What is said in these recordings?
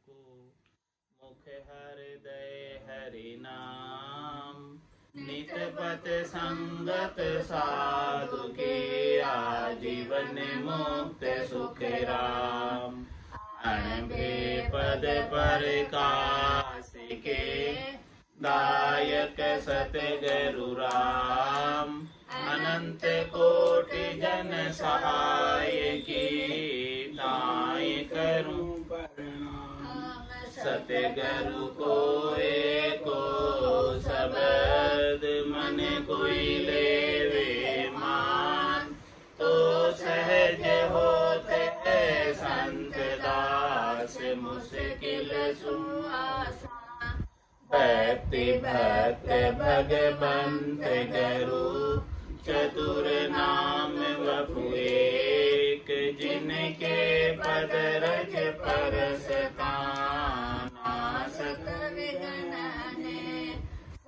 को। मुख हृदय हरि नाम, नित पथ संगत साधु की, आजीवन मुक्त सुख राम। अणभे पद प्रकाश के, दायक सतगुरु राम। अनंत कोटि जन सहाय की, ताई करूं प्रणाम। सतगुरु को एको शब्द, मन कोई लेवे मान। तो सहज होते है संत दास, मुश्किल सुआसान। भक्ति भक्त भगवंत गुरु, चतुर नाम वपु एक। जिनके पद रज परसताना, सकल गणने।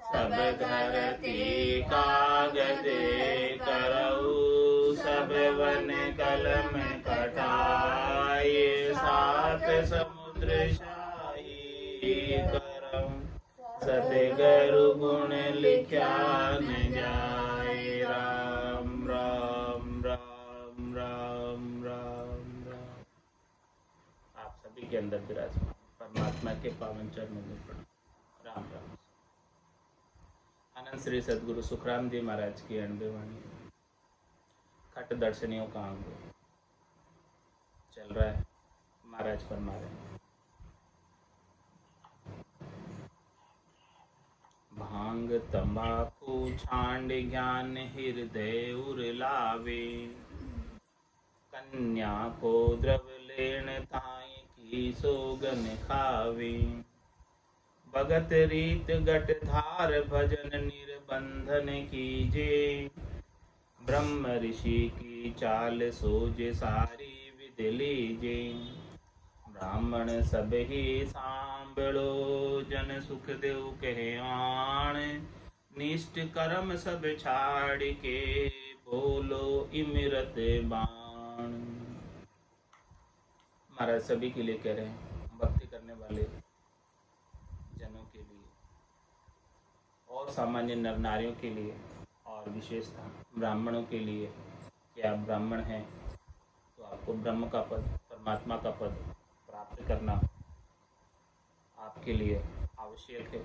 सब धरती कागज करऊ, सब वन कलम कटाए। सात समुद्र शाही करऊं, सतगुरु गुण लिख्या न जाए। राम राम राम राम राम राम। आप सभी के अंदर विराजमान परमात्मा के पावन चरणों में प्रणाम। राम राम। आनंद श्री सदगुरु सुखराम जी महाराज की 90 वाणी। खट दर्शनियों का अंग चल रहा है, महाराज फरमा रहे हैं। भांग तंबाकू छांड ज्ञान हृदय उर लावे। कन्या को द्रव लेन ताई की सोगन खावे। भगत रीत गट धार भजन निर्बंधन कीजे। ब्रह्म ऋषि की चाल सोज सारी विध लीजे। ब्राह्मण सब ही सांभलो, जन सुख देव कहे आण। निष्ठ कर्म सब छाड़ के, बोलो इमरत बाण। महाराज सभी के लिए कह रहे हैं, भक्ति करने वाले जनों के लिए और सामान्य नर नारियों के लिए, और विशेषतः ब्राह्मणों के लिए कि आप ब्राह्मण हैं तो आपको ब्रह्म का पद, परमात्मा का पद प्राप्त करना आपके लिए आवश्यक है।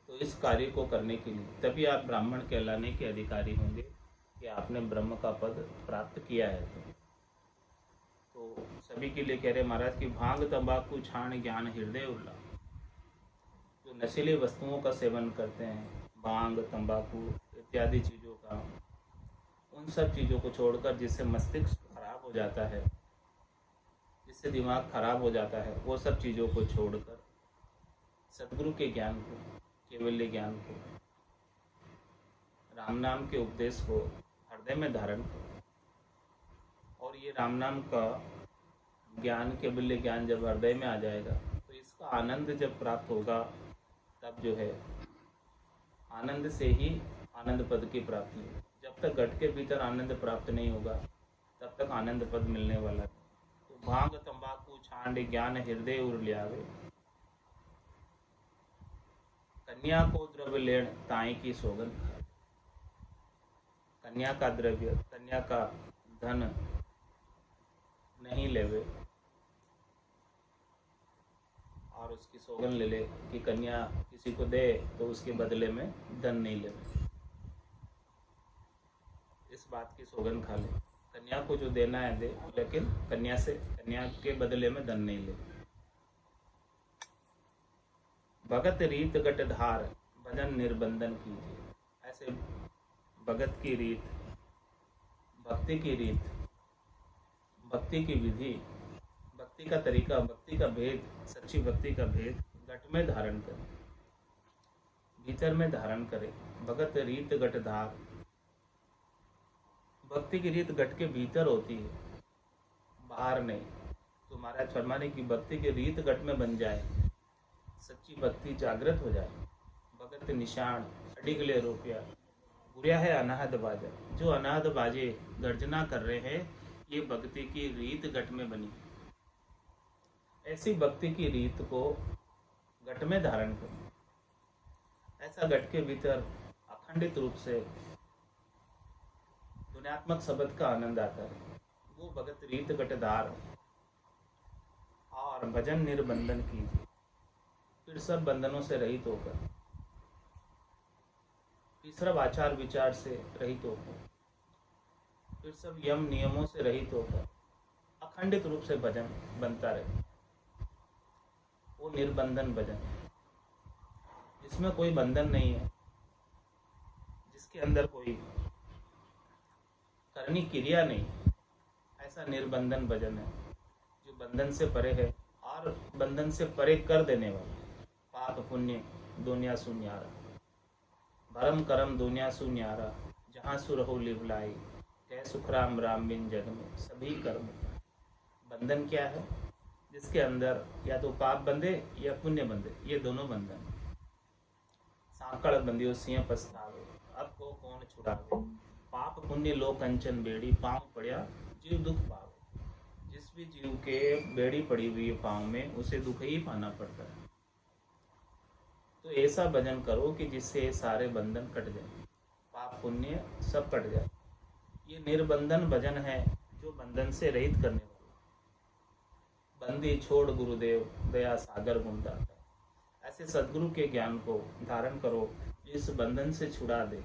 तो इस कार्य को करने के लिए तभी आप ब्राह्मण कहलाने के अधिकारी होंगे कि आपने ब्रह्म का पद प्राप्त किया है। तो सभी के लिए कह रहे महाराज कि भांग तंबाकू छाण ज्ञान हृदय उल्ला। जो नशीली वस्तुओं का सेवन करते हैं, भांग तंबाकू इत्यादि चीज़ों का, उन सब चीज़ों को छोड़कर, जिससे मस्तिष्क खराब हो जाता है, जिससे दिमाग खराब हो जाता है, वो सब चीज़ों को छोड़कर सद्गुरु के ज्ञान को, केवल्य ज्ञान को, राम नाम के उपदेश को हृदय में धारण करो। और ये राम नाम का ज्ञान, केवल्य ज्ञान जब हृदय में आ जाएगा तो इसका आनंद जब प्राप्त होगा, तब जो है आनंद से ही आनंद पद की प्राप्ति है। जब तक घट के भीतर आनंद प्राप्त नहीं होगा, तब तक आनंद पद मिलने वाला है। तो भांग तंबाकू छांड ज्ञान हृदय उर ल्यावे। कन्या को द्रव्य लेण ताई की सोगन खाए। कन्या का द्रव्य, कन्या का धन नहीं लेवे और उसकी सोगन ले ले कि कन्या किसी को दे तो उसके बदले में धन नहीं लेवे। इस बात की सोगन खा ले, कन्या को जो देना है दे, लेकिन कन्या के बदले में धन नहीं ले। भगत रीत गट धार भजन निर्बंधन कीजिए। ऐसे भगत की रीत, भक्ति की रीत, भक्ति की विधि, भक्ति का तरीका, भक्ति का भेद, सच्ची भक्ति का भेद घट में धारण करें, भीतर में धारण करें। भगत रीत गट धार, भक्ति की रीत घट के भीतर होती है, बाहर नहीं। तो महाराज फरमाने की भक्ति की रीत घट में बन जाए, सच्ची भक्ति जागृत हो जाए। भगत निशान अडिगले रुपया, बुरा है अनाहद बाजा। जो अनाहद बाजे गर्जना कर रहे हैं, ये भक्ति की रीत घट में बनी। ऐसी भक्ति की रीत को घट में धारण करो। ऐसा घट के भीतर अखंडित रूप से ध्वन्यात्मक शब्द का आनंद आता है। वो भगत रीत घटधार और भजन निर्बंधन कीजिए। फिर सब बंधनों से रहित होकर, तीसरा आचार विचार से रहित होकर, फिर सब यम नियमों से रहित होकर अखंडित रूप से भजन बनता रहे। वो निर्बंधन भजन जिसमें कोई बंधन नहीं है, जिसके अंदर कोई करनी क्रिया नहीं, ऐसा निर्बंधन भजन है जो बंधन से परे है और बंधन से परे कर देने वाला। पाप पुण्य दुनिया सुन्यारा, भरम करम दुनिया सुन्यारा, जहाँ सुर हो लिवलाई, कह सुख राम राम बिन जग में सभी कर्म। बंधन क्या है? जिसके अंदर या तो पाप बंधे या पुण्य बंधे, ये दोनों बंधन। सांकड़ बंधियो सिंह पछतावे, अब को कौन छुड़ावे, पाप पुण्य लो कंचन बेड़ी, पाँव पड़िया जीव दुख पावे। जिस भी जीव के बेड़ी पड़ी हुई है पाँव में, उसे दुख ही पाना पड़ता है। तो ऐसा भजन करो कि जिससे सारे बंधन कट जाए, पाप पुण्य सब कट जाए। ये निर्बंधन भजन है जो बंधन से रहित करने वाला। बंदी छोड़ गुरुदेव दया सागर गुणदाता, ऐसे सदगुरु के ज्ञान को धारण करो जिस बंधन से छुड़ा दे।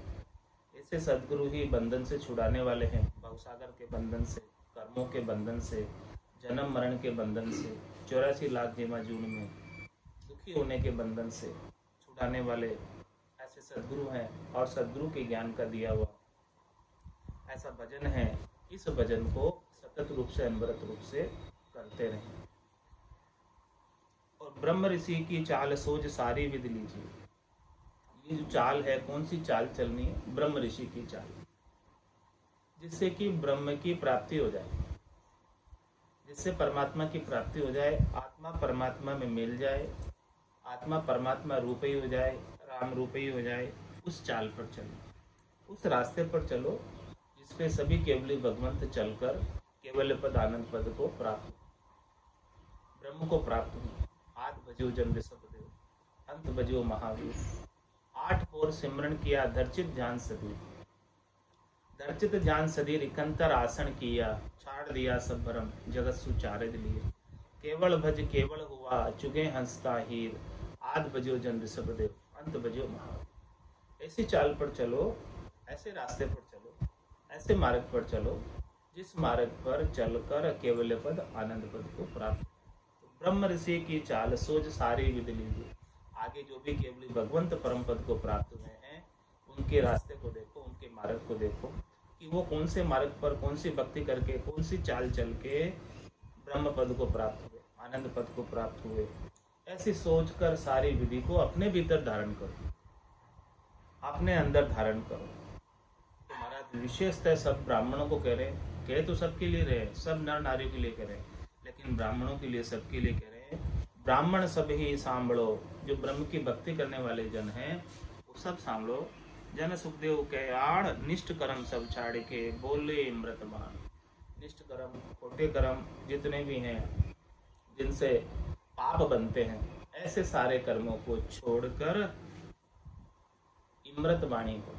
ऐसे सदगुरु ही बंधन से छुड़ाने वाले हैं, भवसागर के बंधन से, कर्मों के बंधन से, जन्म मरण के बंधन से, 84 लाख जीवा जून में दुखी होने के बंधन से छुड़ाने वाले ऐसे सदगुरु हैं। और सदगुरु के ज्ञान का दिया हुआ ऐसा भजन है। इस भजन को सतत रूप से अनवरत रूप से करते रहें। और ब्रह्म ऋषि की चाल सोच सारी विधि लीजिए। ये जो चाल है, कौन सी चाल चलनी है? ब्रह्म ऋषि की चाल, जिससे कि ब्रह्म की प्राप्ति हो जाए, जिससे परमात्मा की प्राप्ति हो जाए, आत्मा परमात्मा में मिल जाए, आत्मा परमात्मा रूप ही हो जाए, राम रूप ही हो जाए। उस चाल पर चलो, उस रास्ते पर चलो जिसपे सभी केवली भगवंत चलकर केवल पद आनंद पद को प्राप्त, ब्रह्म को प्राप्त हो। आद भजो जन ऋषभ देव, अंत भजो महावीर, 8 पोर सिमरन किया धर्चित ध्यान सदी, धर्चित ध्यान सदी रिकंतर आसन किया, छाड़ दिया सब भरम जगत सुचारित लिए, केवल भज केवल हुआ चुगे हंसता हीर, आद भजो जन ऋषभ देव, अंत भजो महावीर। ऐसी चाल पर चलो, ऐसे रास्ते पर चलो, ऐसे मार्ग पर चलो जिस मार्ग पर चलकर केवल पद आनंद पद को प्राप्त। तो ब्रह्म ऋषि की चाल सोच सारी विधि लीजिए। आगे जो भी केवली भगवंत परम पद को प्राप्त हुए हैं, उनके रास्ते को देखो, उनके मार्ग को देखो कि वो कौन से मार्ग पर कौन सी भक्ति करके, कौन सी चाल चल के ब्रह्म पद को प्राप्त हुए, आनंद पद को प्राप्त हुए। ऐसी सोचकर सारी विधि को अपने भीतर धारण करो, अपने अंदर धारण करो। तो महाराज विशेषतः सब ब्राह्मणों को कह रहे हैं, कह तो सबके लिए रहे, सब नर नारियों के लिए कह रहे हैं, लेकिन ब्राह्मणों के लिए, सबके लिए कह रहे हैं। ब्राह्मण सब ही सांभलो, जो ब्रह्म की भक्ति करने वाले जन हैं वो सब सांभलो। जन सुखदेव के आड़ निष्ठ कर्म सब छाड़ के बोले अमृतमान। निष्ठ कर्म, खोटे कर्म जितने भी हैं जिनसे पाप बनते हैं, ऐसे सारे कर्मों को छोड़कर इमृत वाणी को,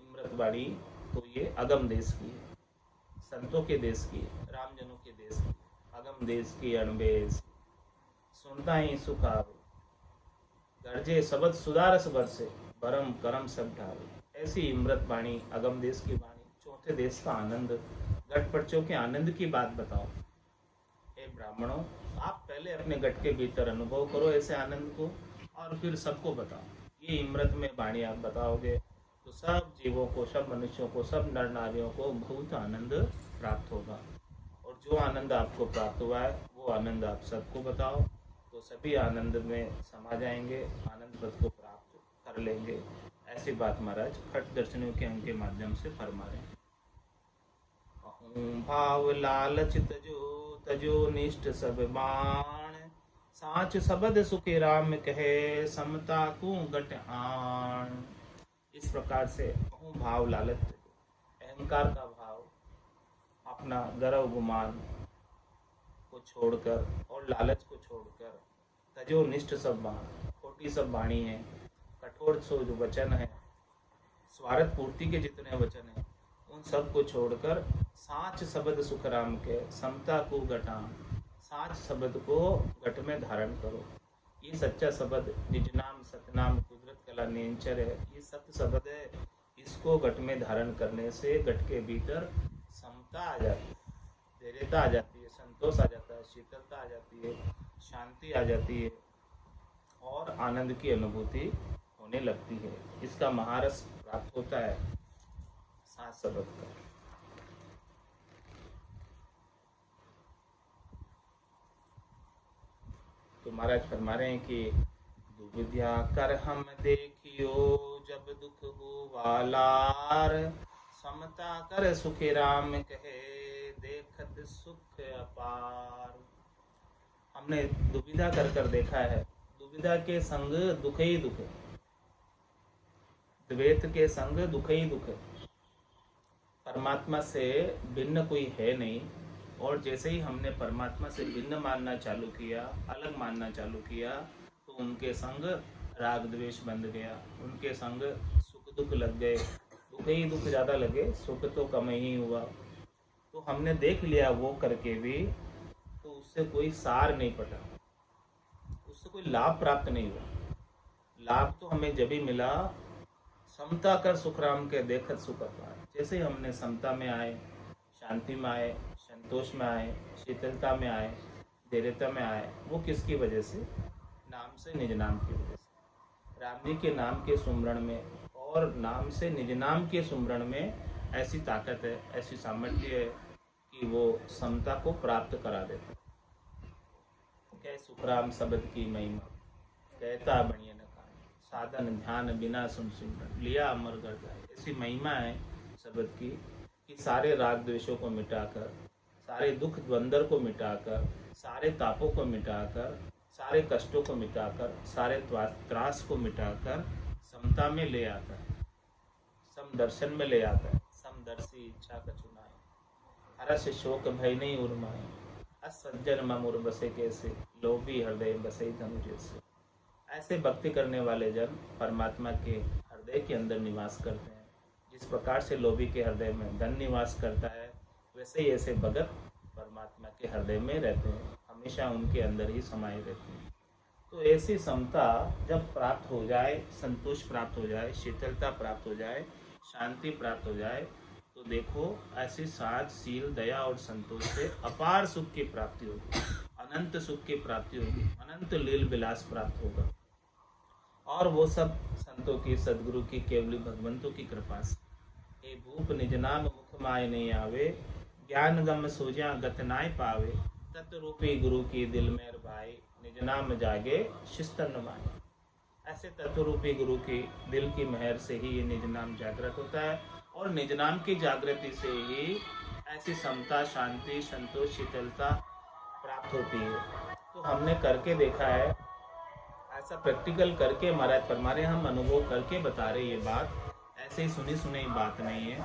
इमृत वाणी तो ये अगम देश की है, संतों के देश की है, रामजनों के देश की, अगम देश की अणबेश, सुनता ही सुख आवे, गर्जे शब्द सुधारस बरसे, परम करम सब ढावे। ऐसी इमृत वाणी, अगम देश की वाणी, चौथे देश का आनंद, गट पर्चों के आनंद की बात बताओ। हे ब्राह्मणों, आप पहले अपने गट के भीतर अनुभव करो ऐसे आनंद को, और फिर सबको बताओ। ये इमृत में वाणी आप बताओगे तो सब जीवों को, सब मनुष्यों को, सब नर नारियों को बहुत आनंद प्राप्त होगा। और जो आनंद आपको प्राप्त हुआ है वो आनंद आप सबको बताओ, तो सभी आनंद में समा जाएंगे, आनंद पद को प्राप्त कर लेंगे। ऐसी बात महाराज खट दर्शनों के अंग के माध्यम से फरमा रहे हैं। भाव लालच तजो निष्ठ सब बाण, साच सबद सुखे राम कहे, समता को गट आण। इस प्रकार से भाव लालच, अहंकार का भाव, अपना गर्व गुमान को छोड़कर और लालच को छोड़कर तजो निष्ठ सब बाण, खोटी सब वाणी है, कठोर सो जो वचन है, स्वार्थ पूर्ति के जितने वचन हैं, उन सब को छोड़कर साच शब्द सुख राम के समता को घटाम, साच शब्द को घट में धारण करो। ये सच्चा शब्द निज नाम सतनाम कुदरत कला नेंचर है, ये सत्य शब्द है। इसको घट में धारण करने से घट के भीतर समता आ जाती है, धैर्यता आ जाती है, संतोष आ जाता है, शीतलता आ जाती है, शांति आ जाती है और आनंद की अनुभूति होने लगती है। इसका महारस प्राप्त होता है सात शब्द का। तो महाराज फरमा रहे हैं कि दुविध्या कर हम देखियो जब दुख हो वालार, समता कर सुखे राम कहे देखत सुख अपार। हमने दुविधा कर देखा है, दुविधा के संग दुख ही दुख है, द्वैत के संग दुख ही दुख है। परमात्मा से भिन्न कोई है नहीं, और जैसे ही हमने परमात्मा से भिन्न मानना चालू किया, अलग मानना चालू किया, तो उनके संग राग द्वेष बंध गया, उनके संग सुख दुख लग गए, दुख ही दुख ज़्यादा लगे, सुख तो कम ही हुआ। तो हमने देख लिया वो करके भी, तो उससे कोई सार नहीं पटा, उससे कोई लाभ प्राप्त नहीं हुआ। लाभ तो हमें जब ही मिला समता कर सुखराम के देखत सुख अपार। जैसे ही हमने समता में आए, शांति में आए, संतोष में आए, शीतलता में आए, धैर्यता में आए, वो किसकी वजह से? नाम से निज नाम की वजह से। राम जी के नाम के सुमरण में और नाम से निज नाम के सुमरण में ऐसी ताकत है, ऐसी सामर्थ्य है कि वो समता को प्राप्त करा देता। कह सुखराम शब्द की महिमा, कहता बढ़िया न कहानी, साधन ध्यान बिना सुन सिमरन, लिया अमर कर जाए। ऐसी महिमा है शब्द की कि सारे राग द्वेषों को मिटाकर, सारे दुख द्वंद्व को मिटाकर, सारे तापों को मिटाकर, सारे कष्टों को मिटाकर, सारे त्रास को मिटाकर समता में ले आता है, समदर्शन में ले आता है। समदर्शी इच्छा कछुनाए, हर्ष शोक भय नहीं उर्माए, असज्जन ममुर बसे कैसे, लोभी हृदय बसे धनु जैसे। ऐसे भक्ति करने वाले जन परमात्मा के हृदय के अंदर निवास करते हैं। जिस प्रकार से लोभी के हृदय में धन निवास करता है, वैसे ही ऐसे भगत परमात्मा के हृदय में रहते हैं, हमेशा उनके अंदर ही समाये रहते हैं। तो ऐसी समता जब प्राप्त हो जाए, संतोष प्राप्त हो जाए, शीतलता प्राप्त हो जाए, शांति प्राप्त हो जाए, तो देखो ऐसी साध शील दया और संतोष से अपार सुख की प्राप्ति होगी, अनंत सुख की प्राप्ति होगी, अनंत लील विलास प्राप्त होगा। और वो सब संतों की, सदगुरु की, केवली भगवंतों की कृपा से। हे भूप निज नाम मुख माय नहीं आवे, ज्ञान गम सोजा गत नाय पावे, तत्वरूपी गुरु की दिल मेर भाई, निज नाम जागे शिस्तन माए। ऐसे तत्वरूपी गुरु की दिल की मेहर से ही ये निज नाम जागृत होता है, और निज नाम की जागृति से ही ऐसी समता, शांति, संतोष, शीतलता प्राप्त होती है। तो हमने करके देखा है, ऐसा प्रैक्टिकल करके महाराज फरमा रहे, हम अनुभव करके बता रहे ये बात, ऐसे ही सुनी सुनी बात नहीं है।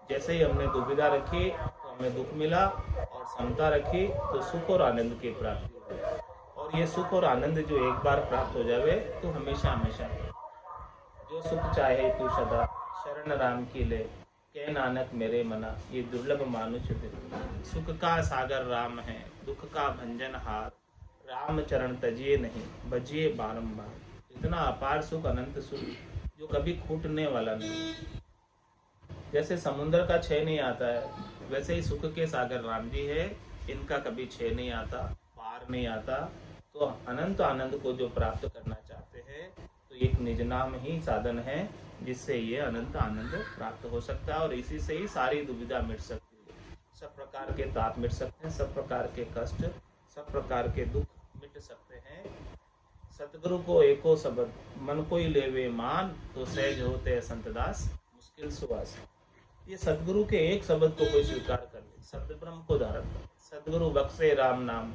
जैसे ही हमने दुविधा रखी तो हमें दुख मिला, और समता रखी तो सुख और आनंद की प्राप्ति हुई। और ये सुख और आनंद जो एक बार प्राप्त हो जावे तो हमेशा हमेशा, जो सुख चाहे तू सदा शरण राम की ले, कह नानक मेरे मना ये दुर्लभ मानुष दे। सुख का सागर राम है, दुख का भंजन हार, राम चरण तजिए नहीं बजिए बारंबार। इतना अपार सुख, अनंत सुख जो कभी खूटने वाला नहीं। जैसे समुद्र का क्षय नहीं आता है, वैसे ही सुख के सागर राम जी है, इनका कभी क्षय नहीं आता, पार नहीं आता। तो अनंत आनंद को जो प्राप्त करना चाहते हैं, तो एक निज नाम ही साधन है जिससे ये अनंत आनंद प्राप्त हो सकता है, और इसी से ही सारी दुविधा मिट सकती है, सब प्रकार के ताप मिट सकते हैं, सब प्रकार के कष्ट, सब प्रकार के दुख मिट सकते हैं। सतगुरु को एको शब्द मन कोई लेवे मान, तो सहज होते संतदास मुश्किल सुवास। ये सतगुरु के एक शब्द को कोई स्वीकार कर ले, शब्द ब्रह्म को धारण कर, सतगुरु बख्शे राम नाम,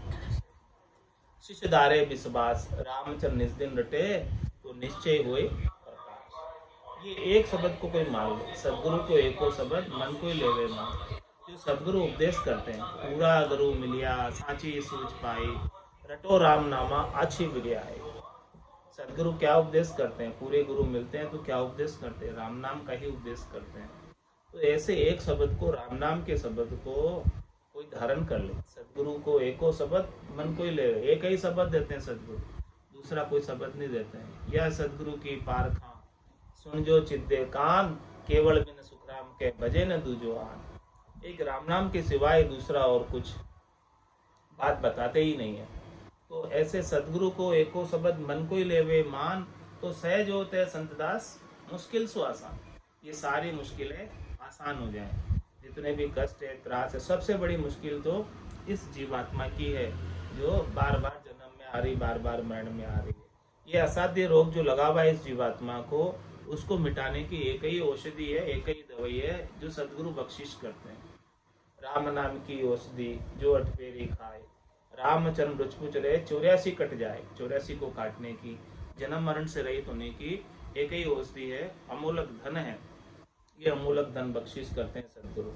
शिष्य धारे विश्वास, रामचंद्र निज दिन रटे तो निश्चय हुए प्रकाश। ये एक शब्द को कोई मान ले, सतगुरु को एको शब्द मन कोई लेवे मान, तो जो सदगुरु उपदेश करते हैं, पूरा गुरु मिलिया सांची सूझ पाई, रटो राम नामा अच्छी बिरियाई। सदगुरु क्या उपदेश करते हैं? पूरे गुरु मिलते हैं तो क्या उपदेश करते हैं? राम नाम का ही उपदेश करते हैं। तो ऐसे एक शब्द को, राम नाम के शब्द को कोई धारण कर ले। सदगुरु को एको शब्द मन को ही ले, एक ही शब्द देते हैं सदगुरु, दूसरा कोई शब्द नहीं देते हैं। यह सदगुरु की पारखा सुन जो चिद्दे कान, केवल बिन सुखराम के भजे न दूजो आन। एक राम नाम के सिवाय दूसरा और कुछ बात बताते ही नहीं है। तो ऐसे सदगुरु को एको शब्द मन को ही लेवे मान, तो सहज होते संतदास मुश्किल सु आसान। ये सारी मुश्किलें आसान हो जाएं। जितने भी कष्ट है, त्रास है, सबसे बड़ी मुश्किल तो इस जीवात्मा की है जो बार बार जन्म में आ रही, बार बार मरण में आ रही है। ये असाध्य रोग जो लगा हुआ है इस जीवात्मा को, उसको मिटाने की एक ही औषधि है, एक ही दवाई है जो सदगुरु बख्शिश करते हैं। राम नाम की औषधि जो अठपेरी खाए, रामचरण रुचपुच रहे 84 कट जाए। 84 को काटने की, जन्म मरण से रहित होने की एक ही औषधि है, अमूलक धन है। ये अमूलक धन बख्शिश करते हैं सदगुरु।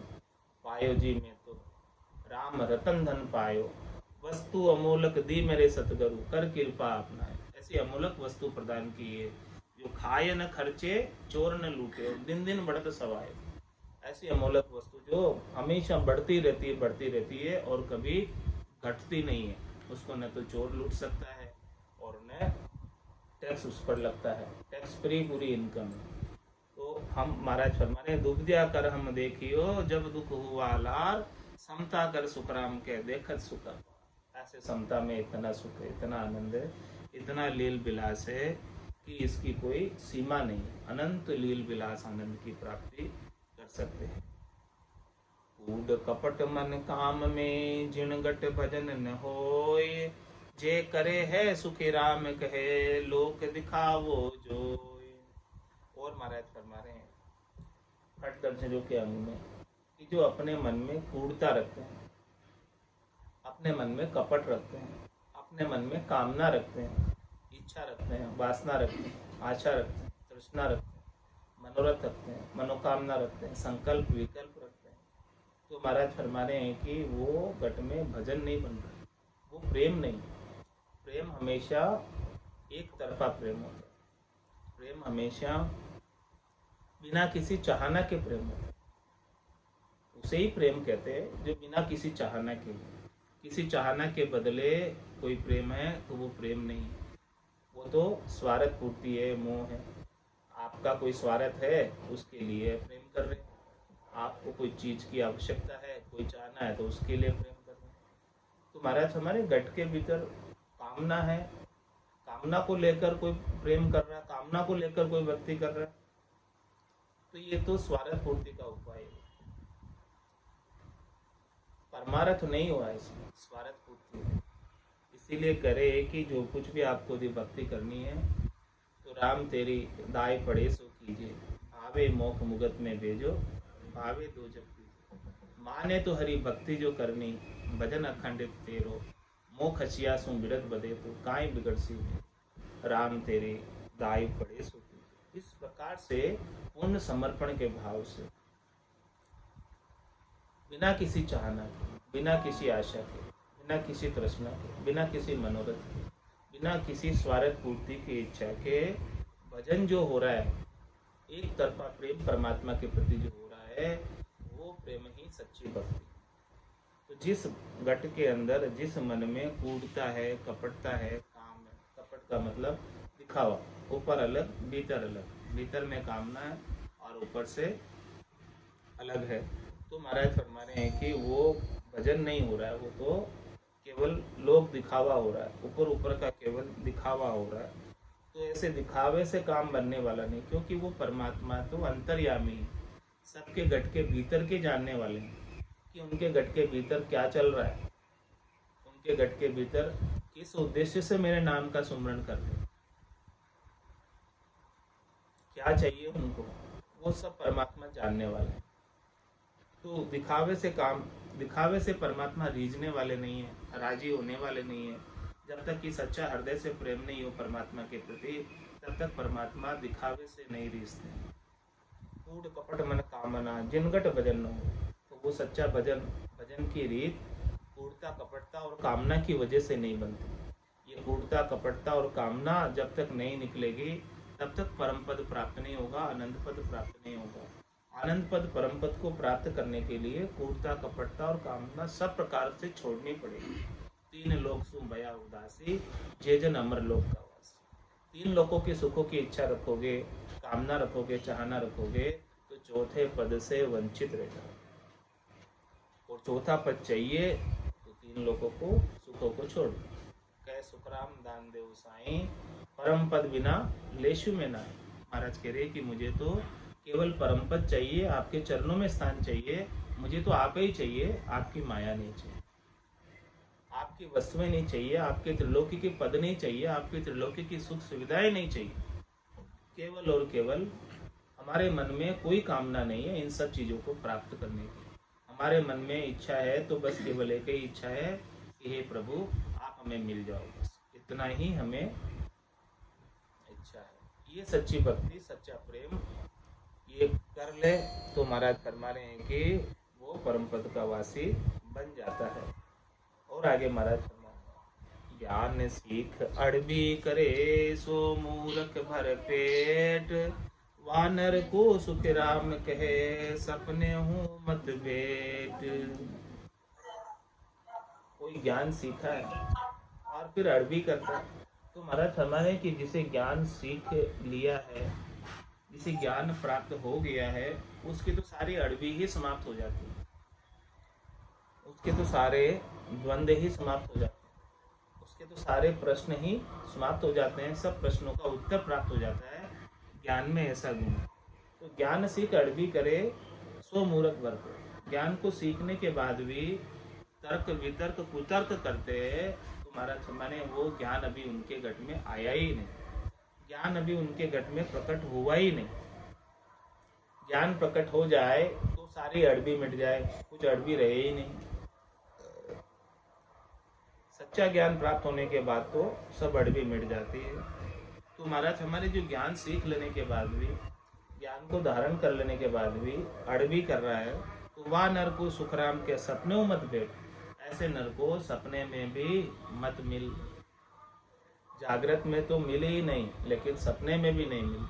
पायो जी में तो राम रतन धन पायो, वस्तु अमूलक दी मेरे सतगुरु, कर कृपा अपनाए। ऐसी अमूलक वस्तु प्रदान की है जो खाए न खर्चे, चोर न लूटे, दिन दिन बढ़त सवाए। ऐसी अमूलक वस्तु जो हमेशा बढ़ती रहती है और कभी घटती नहीं है। उसको न तो चोर लूट सकता है और न टैक्स उस पर लगता है। टैक्स फ्री पूरी इनकम है। तो हम महाराज फरमाने, दुबदिया कर हम देखियो, जब दुख हुआ लार, समता कर सुखराम के देखत सुख। ऐसे समता में इतना सुख है, इतना आनंद है, इतना लील विलास है कि इसकी कोई सीमा नहीं है। अनंत लील विलास आनंद की प्राप्ति कर सकते हैं। कूद कपट मन काम में, जिणगट भजन न होय, जे करे है सुखी राम कहे, लोक दिखावो जोय। और महाराज फरमा रहे हैं खट दर्जनों के अंग में कि जो अपने मन में कूड़ता रखते हैं, अपने मन में कपट रखते हैं, अपने मन में कामना रखते हैं, इच्छा रखते हैं, वासना रखते हैं, आशा रखते हैं, तृष्णा रखते हैं, मनोरथ रखते हैं, मनोकामना रखते हैं, संकल्प विकल्प रखते हैं, तो महाराज फरमा रहे हैं कि वो घट में भजन नहीं बन रहा, वो प्रेम नहीं। प्रेम हमेशा एक तरफा प्रेम होता है। प्रेम हमेशा बिना किसी चाहना के प्रेम होता है। उसे ही प्रेम कहते हैं जो बिना किसी चाहना के, किसी चाहना के बदले कोई प्रेम है तो वो प्रेम नहीं है। वो तो स्वार्थ पूर्ति है, मोह है। आपका कोई स्वार्थ है उसके लिए प्रेम कर रहे हैं, आपको कोई चीज की आवश्यकता है, कोई चाहना है तो उसके लिए प्रेम कर रहे हैं। तो महाराज हमारे घट के भीतर कामना है, कामना को लेकर कोई प्रेम कर रहा है, कामना को लेकर कोई भक्ति कर रहा है, तो ये तो स्वार्थ पूर्ति का उपाय है। परमार्थ नहीं हुआ इसमें, स्वार्थ पूर्ति है। इसीलिए करे कि जो कुछ भी आपको यदि भक्ति करनी है तो राम तेरी दाय पड़े सो कीजिए, आवे मोख मुगत में भेजो, भावे दो जब कीजिए। माने तो हरि भक्ति जो करनी, भजन अखंडित तेरो, मोख हसिया सु बिरत बदे तो काई बिगड़सी में, राम तेरी दाय पड़े सो कीजिए। इस प्रकार से पूर्ण समर्पण के भाव से, बिना किसी चाहना के, बिना किसी आशा के, बिना किसी तृष्णा के, बिना किसी मनोरथ के, बिना किसी स्वार्थ पूर्ति की इच्छा के भजन जो हो रहा है, एक तरफा प्रेम परमात्मा के प्रति जो हो रहा है, वो प्रेम ही सच्ची भक्ति। तो जिस घट के अंदर, जिस मन में कूड़ता है, कपटता है, काम है, कपट का मतलब दिखावा, ऊपर अलग भीतर अलग, भीतर में कामना है और ऊपर से अलग है, तो महाराज फरमा रहे हैं कि वो भजन नहीं हो रहा है, वो तो केवल लोक दिखावा हो रहा है, ऊपर ऊपर का केवल दिखावा हो रहा है। तो ऐसे दिखावे से काम बनने वाला नहीं, क्योंकि वो परमात्मा तो अंतर्यामी है, सबके घट के भीतर के जानने वाले हैं कि उनके घट के भीतर क्या चल रहा है, उनके घट के भीतर किस उद्देश्य से मेरे नाम का सुमरण कर रहे, क्या चाहिए उनको, वो सब परमात्मा जानने वाले हैं। तो दिखावे से काम, दिखावे से परमात्मा रीझने वाले नहीं है, राजी होने वाले नहीं है। जब तक कि सच्चा हृदय से प्रेम नहीं हो परमात्मा के प्रति, तब तक परमात्मा दिखावे से नहीं रीझते हैं। कूड़ कपट मन कामना, जिनगट भजन न हो, तो वो सच्चा भजन भजन की रीत कूढ़ता कपटता और कामना की वजह से नहीं बनती। ये कूढ़ता कपटता और कामना जब तक नहीं निकलेगी तब तक परम पद प्राप्त नहीं होगा, आनंद पद प्राप्त नहीं होगा। आनंद पद परम पद को प्राप्त करने के लिए कूढ़ता कपटता और कामना सब प्रकार से छोड़नी पड़ेगी। तीन लोक सुख भया उदासी, जे जन अमर लोक का वासी। तीन लोकों के सुखों की इच्छा रखोगे, कामना रखोगे, चाहना रखोगे तो चौथे पद से वंचित रह जाओगे। और चौथा पद चाहिए तो तीन लोगों को सुखों को छोड़। कह सुखराम दान देव साईं, परम पद बिना लेशु में ना। महाराज कह रहे कि मुझे तो केवल परम पद चाहिए, आपके चरणों में स्थान चाहिए, मुझे तो आप ही चाहिए, आपकी माया नहीं चाहिए, आपकी वस्तुएं नहीं चाहिए, आपके त्रिलोकी के पद नहीं चाहिए, आपके त्रिलोकी की सुख सुविधाएं नहीं चाहिए। केवल और केवल हमारे मन में कोई कामना नहीं है इन सब चीजों को प्राप्त करने की। हमारे मन में इच्छा है तो बस केवल एक ही इच्छा है कि हे प्रभु आप हमें मिल जाओ, बस इतना ही हमें इच्छा है। ये सच्ची भक्ति, सच्चा प्रेम ये कर ले तो महाराज फरमा रहे हैं कि वो परम पद का वासी बन जाता है। और आगे महाराज फरमा, ज्ञान सीख अड़बी करे सो मूर्ख भर पेट, वानर को सुख राम कहे सपने हूँ मत भेट। कोई ज्ञान सीखा है और फिर अड़बी करता है तो महाराज फरमाने कि जिसे ज्ञान सीख लिया है, जिसे ज्ञान प्राप्त हो गया है, उसकी तो सारी अड़बी ही समाप्त हो जाती है, उसके तो सारे द्वंद्व ही समाप्त हो जाते हैं, उसके तो सारे प्रश्न ही समाप्त हो जाते हैं, सब प्रश्नों का उत्तर प्राप्त हो जाता है। ज्ञान में ऐसा गुण। तो ज्ञान सीख अड़बी करे सो मूर्ख वर्ग। ज्ञान को सीखने के बाद भी तर्क वितर्क कुतर्क करते हैं तो महाराज माने वो ज्ञान अभी उनके घट में आया ही नहीं, ज्ञान अभी उनके घट में प्रकट हुआ ही नहीं। ज्ञान प्रकट हो जाए तो सारी अड़बी मिट जाए, कुछ अड़बी रहे ही नहीं। सच्चा ज्ञान प्राप्त होने के बाद तो सब अड़बी मिट जाती है। तो महाराज हमारे जो ज्ञान सीख लेने के बाद भी, ज्ञान को धारण कर लेने के बाद भी अड़बी कर रहा है तो वह नर को सुखराम के सपने मत भेट। ऐसे नर को सपने में भी मत मिल। जागृत में तो मिले ही नहीं लेकिन सपने में भी नहीं मिल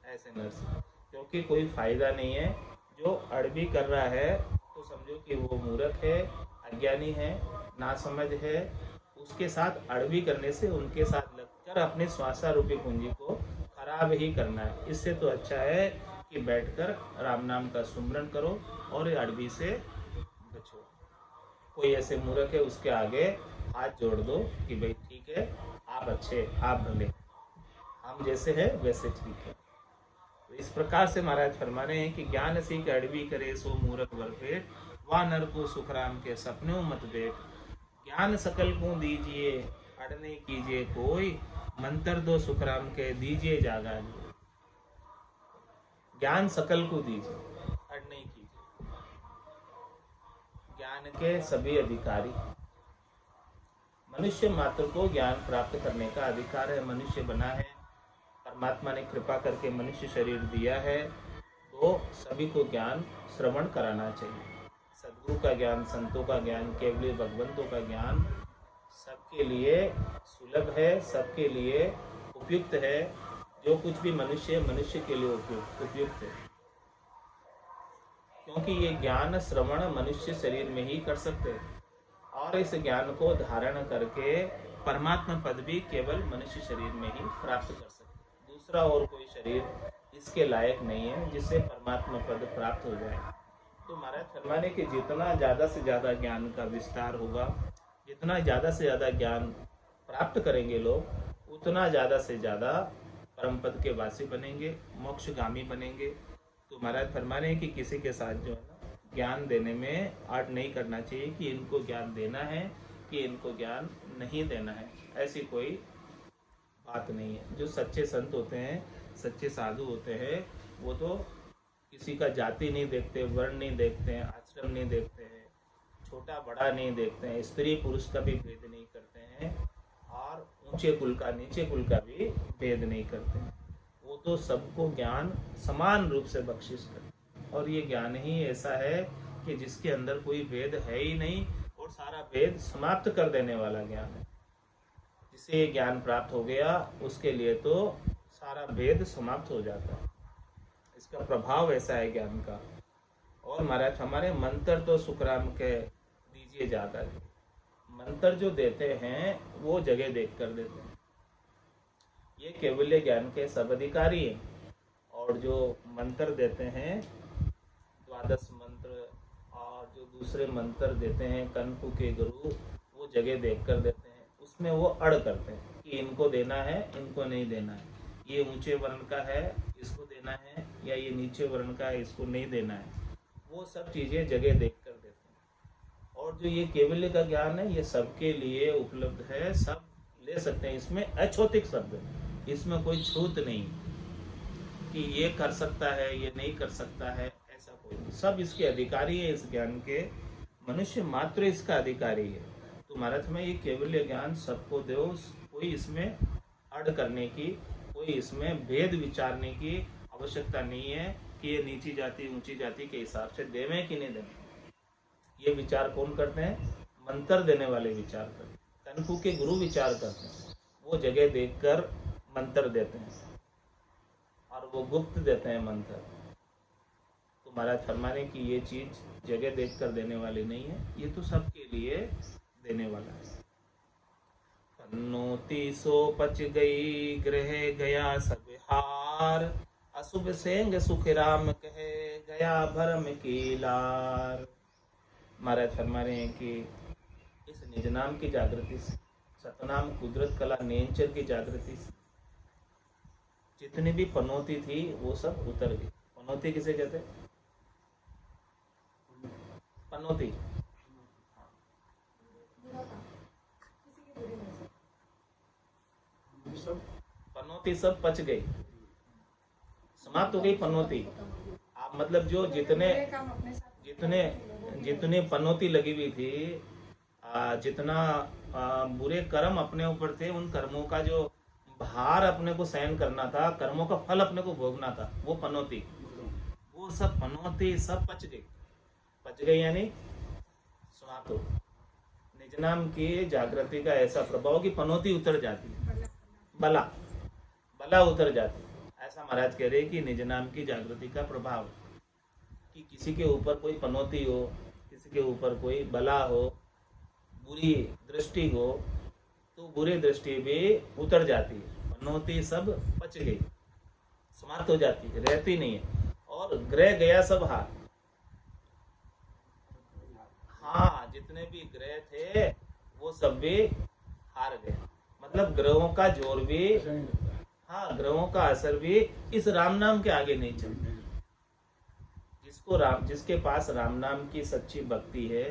ऐसे नर से, क्योंकि कोई फायदा नहीं है। जो अड़बी कर रहा है तो समझो कि वो मूर्ख है, अज्ञानी है, नासमझ है। उसके साथ अड़बी करने से उनके साथ लगकर अपने स्वासा रूपी पूंजी को खराब ही करना है। इससे तो अच्छा है कि बैठकर राम नाम का सुमरन करो और अड़बी से बचो। कोई ऐसे मूर्ख है उसके आगे हाथ जोड़ दो कि भाई ठीक है, आप अच्छे, आप भले, हम जैसे हैं वैसे ठीक है। तो इस प्रकार से महाराज फरमा रहे हैं कि ज्ञान सीख अड़बी करे सो मूर्ख वर पेट, वा नर को सुखराम के सपनों मत बैठ। ज्ञान सकल को दीजिए अड़ने कीजिए कोई, मंत्र दो सुखराम के दीजिए जागा। ज्ञान सकल को दीजिए, अड़ने कीजिए। ज्ञान के सभी अधिकारी, मनुष्य मात्र को ज्ञान प्राप्त करने का अधिकार है। मनुष्य बना है, परमात्मा ने कृपा करके मनुष्य शरीर दिया है तो सभी को ज्ञान श्रवण कराना चाहिए। सद्गुरु का ज्ञान, संतों का ज्ञान, केवली भगवंतों का ज्ञान सबके लिए सुलभ है, सबके लिए उपयुक्त है। जो कुछ भी मनुष्य मनुष्य के लिए उपयुक्त है, क्योंकि ये ज्ञान श्रवण मनुष्य शरीर में ही कर सकते हैं और इस ज्ञान को धारण करके परमात्मा पद भी केवल मनुष्य शरीर में ही प्राप्त कर सकते हैं। दूसरा और कोई शरीर इसके लायक नहीं है जिससे परमात्मा पद प्राप्त हो जाए। तो महाराज फरमाने कि जितना ज़्यादा से ज़्यादा ज्ञान का विस्तार होगा, जितना ज़्यादा से ज़्यादा ज्ञान प्राप्त करेंगे लोग, उतना ज़्यादा से ज़्यादा परम पद के वासी बनेंगे, मोक्षगामी बनेंगे। तो महाराज फरमा रहे हैं कि किसी के साथ जो है ना ज्ञान देने में आर्ट नहीं करना चाहिए कि इनको ज्ञान देना है कि इनको ज्ञान नहीं देना है, ऐसी कोई बात नहीं है। जो सच्चे संत होते हैं, सच्चे साधु होते हैं, वो तो किसी का जाति नहीं देखते, वर्ण नहीं देखते हैं, आश्रम नहीं देखते हैं, छोटा बड़ा नहीं देखते हैं, स्त्री पुरुष का भी भेद नहीं करते हैं और ऊंचे कुल का नीचे कुल का भी भेद नहीं करते हैं। वो तो सबको ज्ञान समान रूप से बख्शिश करते हैं। और ये ज्ञान ही ऐसा है कि जिसके अंदर कोई भेद है ही नहीं और सारा भेद समाप्त कर देने वाला ज्ञान है। जिसे ये ज्ञान प्राप्त हो गया उसके लिए तो सारा भेद समाप्त हो जाता है। इसका प्रभाव ऐसा है ज्ञान का। और महाराज हमारे मंत्र तो सुखराम के दीजिए जाकर के, मंत्र जो देते हैं वो जगह देख कर देते हैं। ये केवल्य ज्ञान के सब अधिकारी हैं। और जो मंत्र देते हैं द्वादश मंत्र और जो दूसरे मंत्र देते हैं कनकु के गुरु, वो जगह देख कर देते हैं। उसमें वो अड़ करते हैं कि इनको देना है, इनको नहीं देना है, ये ऊंचे वर्ण का है इसको देना है, या ये नीचे वर्ण का है इसको नहीं देना है। वो सब चीज़ें जगह देख कर देते हैं। और जो ये केवल्य का ज्ञान है ये सबके लिए उपलब्ध है, सब ले सकते हैं। इसमें अछौतिक शब्द, इसमें कोई छूत नहीं कि ये कर सकता है ये नहीं कर सकता है, ऐसा कोई नहीं। सब इसके अधिकारी है इस ज्ञान के, मनुष्य मात्र इसका अधिकारी है। तो महाराज में ये केवल्य ज्ञान सबको दो, कोई इसमें अड़ करने की, कोई इसमें भेद विचारने की आवश्यकता नहीं है कि ये नीची जाति ऊंची जाति के हिसाब से देवें कि नहीं देवें। ये विचार कौन करते हैं? मंत्र देने वाले विचार करते हैं, कनकु के गुरु विचार करते हैं। वो जगह देखकर मंत्र देते हैं और वो गुप्त देते हैं मंत्र। तो महाराज फरमाने की ये चीज जगह देखकर देने वाली नहीं है, ये तो सबके लिए देने वाला है। पन्नोती सो पच गई ग्रह गया सब हार, अशुभ सेंग सुख राम कहे गया भरम की लार। महाराज फरमा रहे हैं कि इस निज नाम की जागृति से, सतनाम कुदरत कला नेचर की जागृति से जितनी भी पनौती थी वो सब उतर गई। पनौती किसे कहते? पनौती पनौती सब पच गई, समाप्त हो गई पनौती। आप मतलब जो जितने जितने जितने पनौती लगी हुई थी, जितना बुरे कर्म अपने ऊपर थे, उन कर्मों का जो भार अपने को सहन करना था, कर्मों का फल अपने को भोगना था, वो पनौती, वो सब पनौती सब पच गई। पच गई यानी समाप्त हो। निज नाम की जागृति का ऐसा प्रभाव कि पनौती उतर जाती है, बला बला उतर जाती है। ऐसा महाराज कह रहे कि निज नाम की जागृति का प्रभाव कि किसी के ऊपर कोई पनौती हो, किसी के ऊपर कोई बला हो, बुरी दृष्टि हो, तो बुरी दृष्टि भी उतर जाती है। पनौती सब पच गई, समाप्त हो जाती है, रहती नहीं है। और ग्रह गया सब हार। हाँ, जितने भी ग्रह थे वो सब भी हार गए। मतलब ग्रहों का जोर भी, हाँ, ग्रहों का असर भी इस राम नाम के आगे नहीं चलता। जिसके पास राम नाम की सच्ची भक्ति है,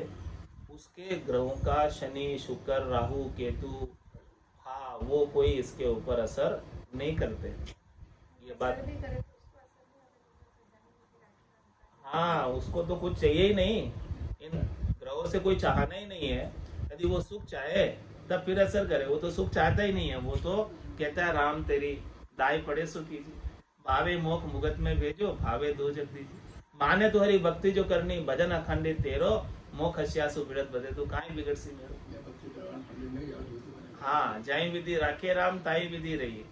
उसके ग्रहों का शनि शुक्र राहु केतु, हाँ, वो कोई इसके ऊपर असर नहीं करते। ये बात, हाँ, उसको तो कुछ चाहिए ही नहीं, इन ग्रहों से कोई चाहना ही नहीं है। यदि वो सुख चाहे तब फिर असर करे, वो तो सुख चाहता ही नहीं है। वो तो कहता है राम तेरी दाई पड़े सो कीजिए, भावे मोख मुगत में भेजो, भावे दो जग दीजिए। माने तो हरी भक्ति जो करनी, भजन अखंडित तेरो, मोख हस्यासु बिड़त बदे तो काई बिगड़ सी मेरो। हाँ, जाई विधि राखे राम ताई विधि रही,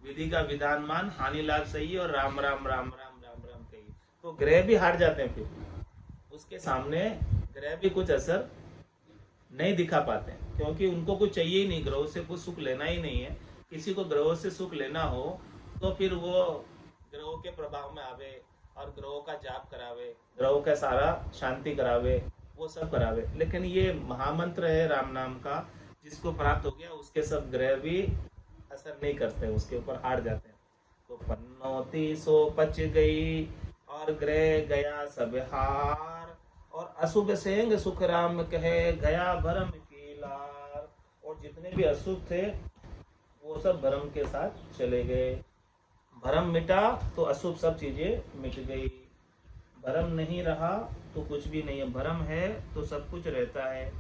विधि का विधान मान, हानि लाभ सही, और राम राम राम राम राम राम कही। तो ग्रह भी हार जाते हैं, फिर उसके सामने ग्रह भी कुछ असर नहीं दिखा पाते हैं, क्योंकि उनको कुछ चाहिए ही नहीं, ग्रहों से कुछ सुख लेना ही नहीं है। किसी को ग्रहों से सुख लेना हो तो फिर वो ग्रहों के प्रभाव में आवे और ग्रहों का जाप करावे, ग्रहों का सारा शांति करावे, वो सब करावे। लेकिन ये महामंत्र है राम नाम का, जिसको प्राप्त हो गया उसके सब ग्रह भी असर नहीं करते, उसके ऊपर हार जाते हैं। तो पन्नौती सो पच गई और ग्रह गया सब हार, और अशुभ सेंग सुख राम कहे गया भरम की लार। और जितने भी अशुभ थे वो सब भरम के साथ चले गए। भरम मिटा तो अशुभ सब चीजें मिट गई। भरम नहीं रहा तो कुछ भी नहीं है, भरम है तो सब कुछ रहता है।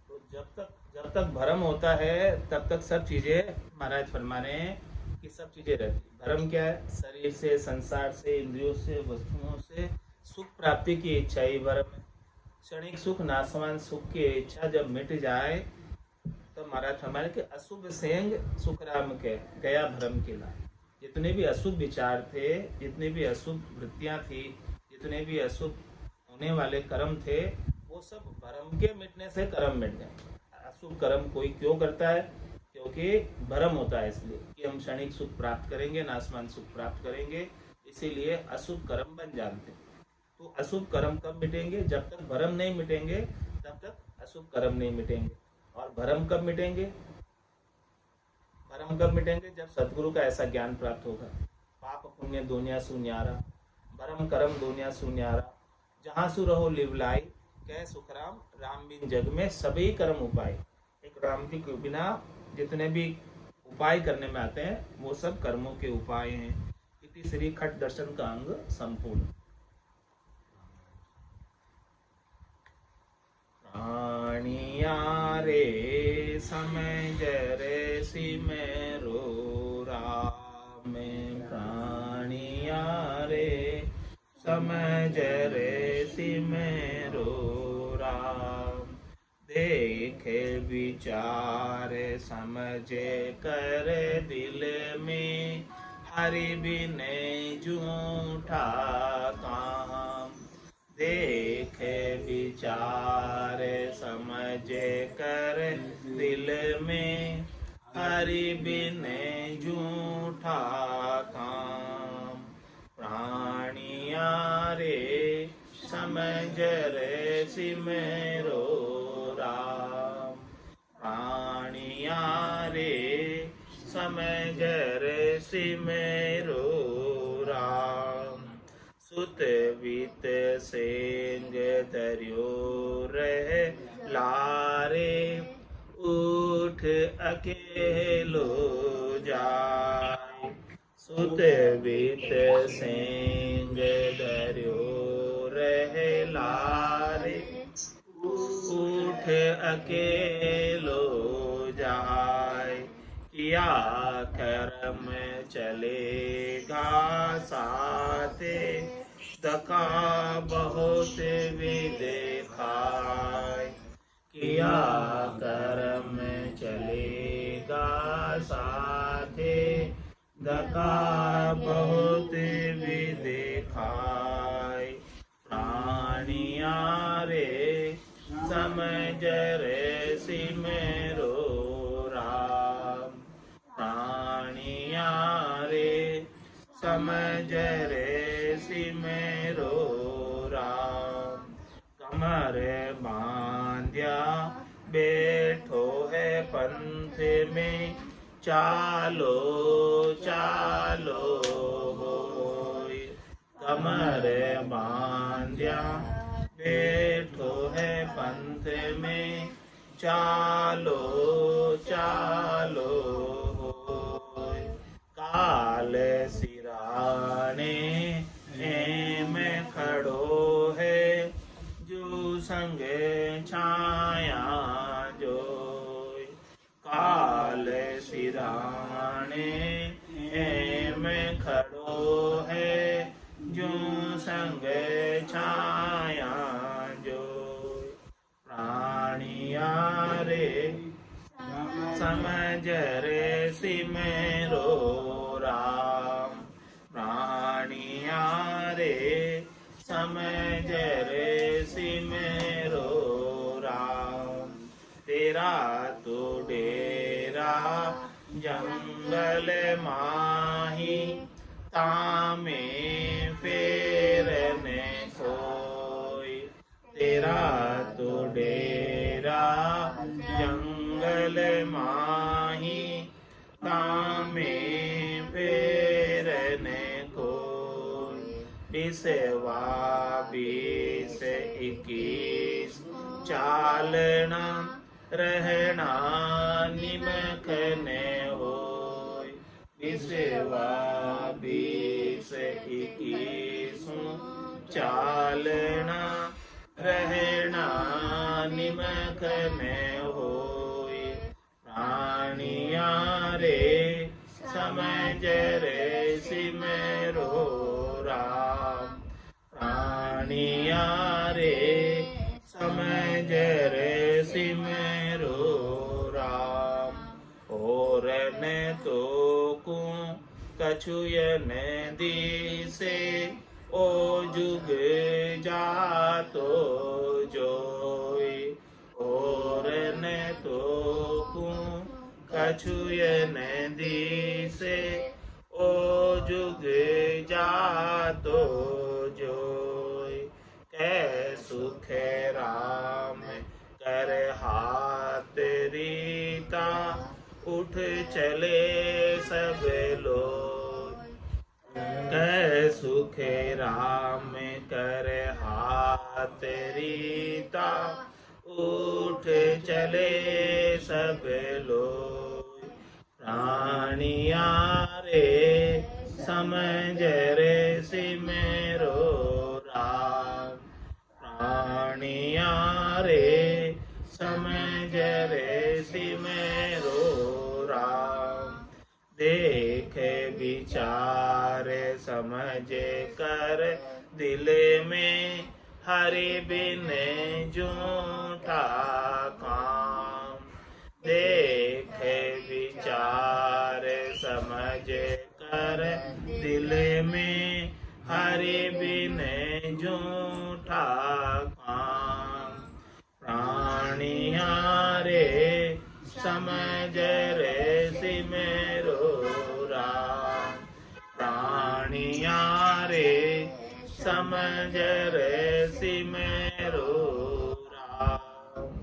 तो जब जब तक भ्रम होता है तब तक सब चीज़ें, महाराज फरमा रहे हैं कि सब चीज़ें रहती। भ्रम क्या है? शरीर से, संसार से, इंद्रियों से, वस्तुओं से सुख प्राप्ति की इच्छा ही भ्रम है। क्षणिक सुख, नाशवान सुख की इच्छा जब मिट जाए तो महाराज फरमाने कि अशुभ सेंग सुख राम के गया भ्रम किला। जितने भी अशुभ विचार थे, जितने भी अशुभ वृत्तियां थी, जितने भी अशुभ होने वाले कर्म थे, वो सब भ्रम के मिटने से कर्म मिट गए। अशुभ कर्म कोई क्यों करता है? क्योंकि भ्रम होता है, इसलिए कि हम क्षणिक सुख प्राप्त करेंगे, नाशवान सुख प्राप्त करेंगे, इसीलिए अशुभ कर्म बन जाते हैं। तो अशुभ कर्म कब मिटेंगे? जब तक भ्रम नहीं मिटेंगे तब तक अशुभ कर्म नहीं मिटेंगे। और भ्रम कब मिटेंगे? भ्रम कब मिटेंगे? जब सदगुरु का ऐसा ज्ञान प्राप्त होगा। पाप पुण्य दुनिया सुन्यारा, भ्रम कर्म दुनिया सुन्यारा, जहाँ सु रहो लिवलाई, कह सुखराम राम बिन जग में सभी कर्म उपाय। एक राम के बिना जितने भी उपाय करने में आते हैं वो सब कर्मों के उपाय हैं। इति श्री खट दर्शन का अंग संपूर्ण। प्राणिया रे समय जरे सी में रो राम, प्राणिया रे समय जरे सी में रो राम। देखे विचार समझे कर दिल में, हरि बिने झूठा काम। देखे विचार समझे कर दिल में, हरि बिने झूठा काम। प्राणिया रे समझ रे सिमरो राम, प्राणिया रे समझ रे सिमरो राम। सुत वित सेंग दरियो रह लारे, उठ अकेलो जाय। सुत वित सेंग दरियो रह लारे, उठ अकेलो जाय। किया कर्म चलेगा साथे, दका बहुत विदेखाय। किया कर्म चलेगा साथे, दका बहुत विदेखाय। प्राणिया रे समझ रे सिमरो राम, प्राणिया रे समझ रे सिमरो राम। कमर बांध्या बैठो है पंथ में, चालो चालो होय। कमर बांध्या बैठो है पंथ में, चालो चालो होय। काल सिराने में खड़ो है, जो संग छाया जोय। काल सिराने में खड़ो है, जो संग छाया जोय। प्राणिया रे समझ रे सिमरो राम, प्राणिया रे समझ रे सिमरो राम। तेरा तो डेरा जंगल माही, तामे फेरने कोई। तेरा तो डेरा जंगल माही, तामे फेरने कोई। बिसवा 20-21 चालना, रहना निमक ने होय। बिसवा 20-21 चालना, रहना निमक ने हो। प्राणिया रे समझ रे सिमरो राम। और न तो को कछुयन दिसे ओ जुग जातो जोई। और न तो को कछुयन दिसे ओ जुग जातो जोई। कै सुख राम कर हाथ रीता उठ चले सब लोग। कै सुख राम कर हाथ रीता उठ चले सब लोग। प्राणिया रे समझ रे सिमरो राम। प्राणिया रे समझ रे सिमरो राम। देख विचार समझ कर दिल में हरि बिन झूठा काम। देख विचार समझ कर दिल में हरि बिन झूठा काम। प्राणिया रे समझ रे सिमरो राम। प्राणिया रे समझ रे सिमरो राम।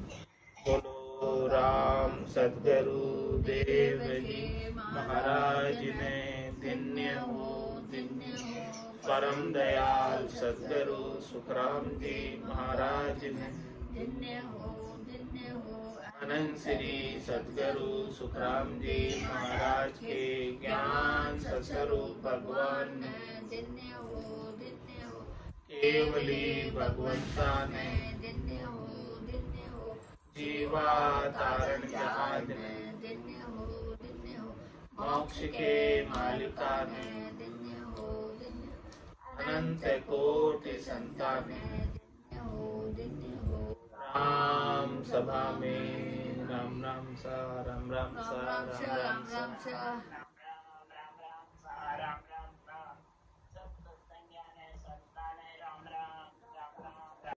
बोलो राम सद्गुरु देव जी महाराज ने धन्य हो धन्य हो। परम दयाल सद्गुरु सुखराम जी महाराज ने धन्य हो धन्य हो। अनंत श्री सद्गुरु सुखराम जी महाराज के ज्ञान स्वरूप भगवान ने धन्य हो धन्य हो। केवली भगवंता ने धन्य हो धन्य हो। जीवा तारण जहाज ने धन्य हो धन्य हो। मोक्ष के मालिका ने धन्य हो धन्य हो। अनंत कोटि संतान ने धन्य हो धन्य हो। राम सभा में राम राम सा राम राम सा राम राम सा।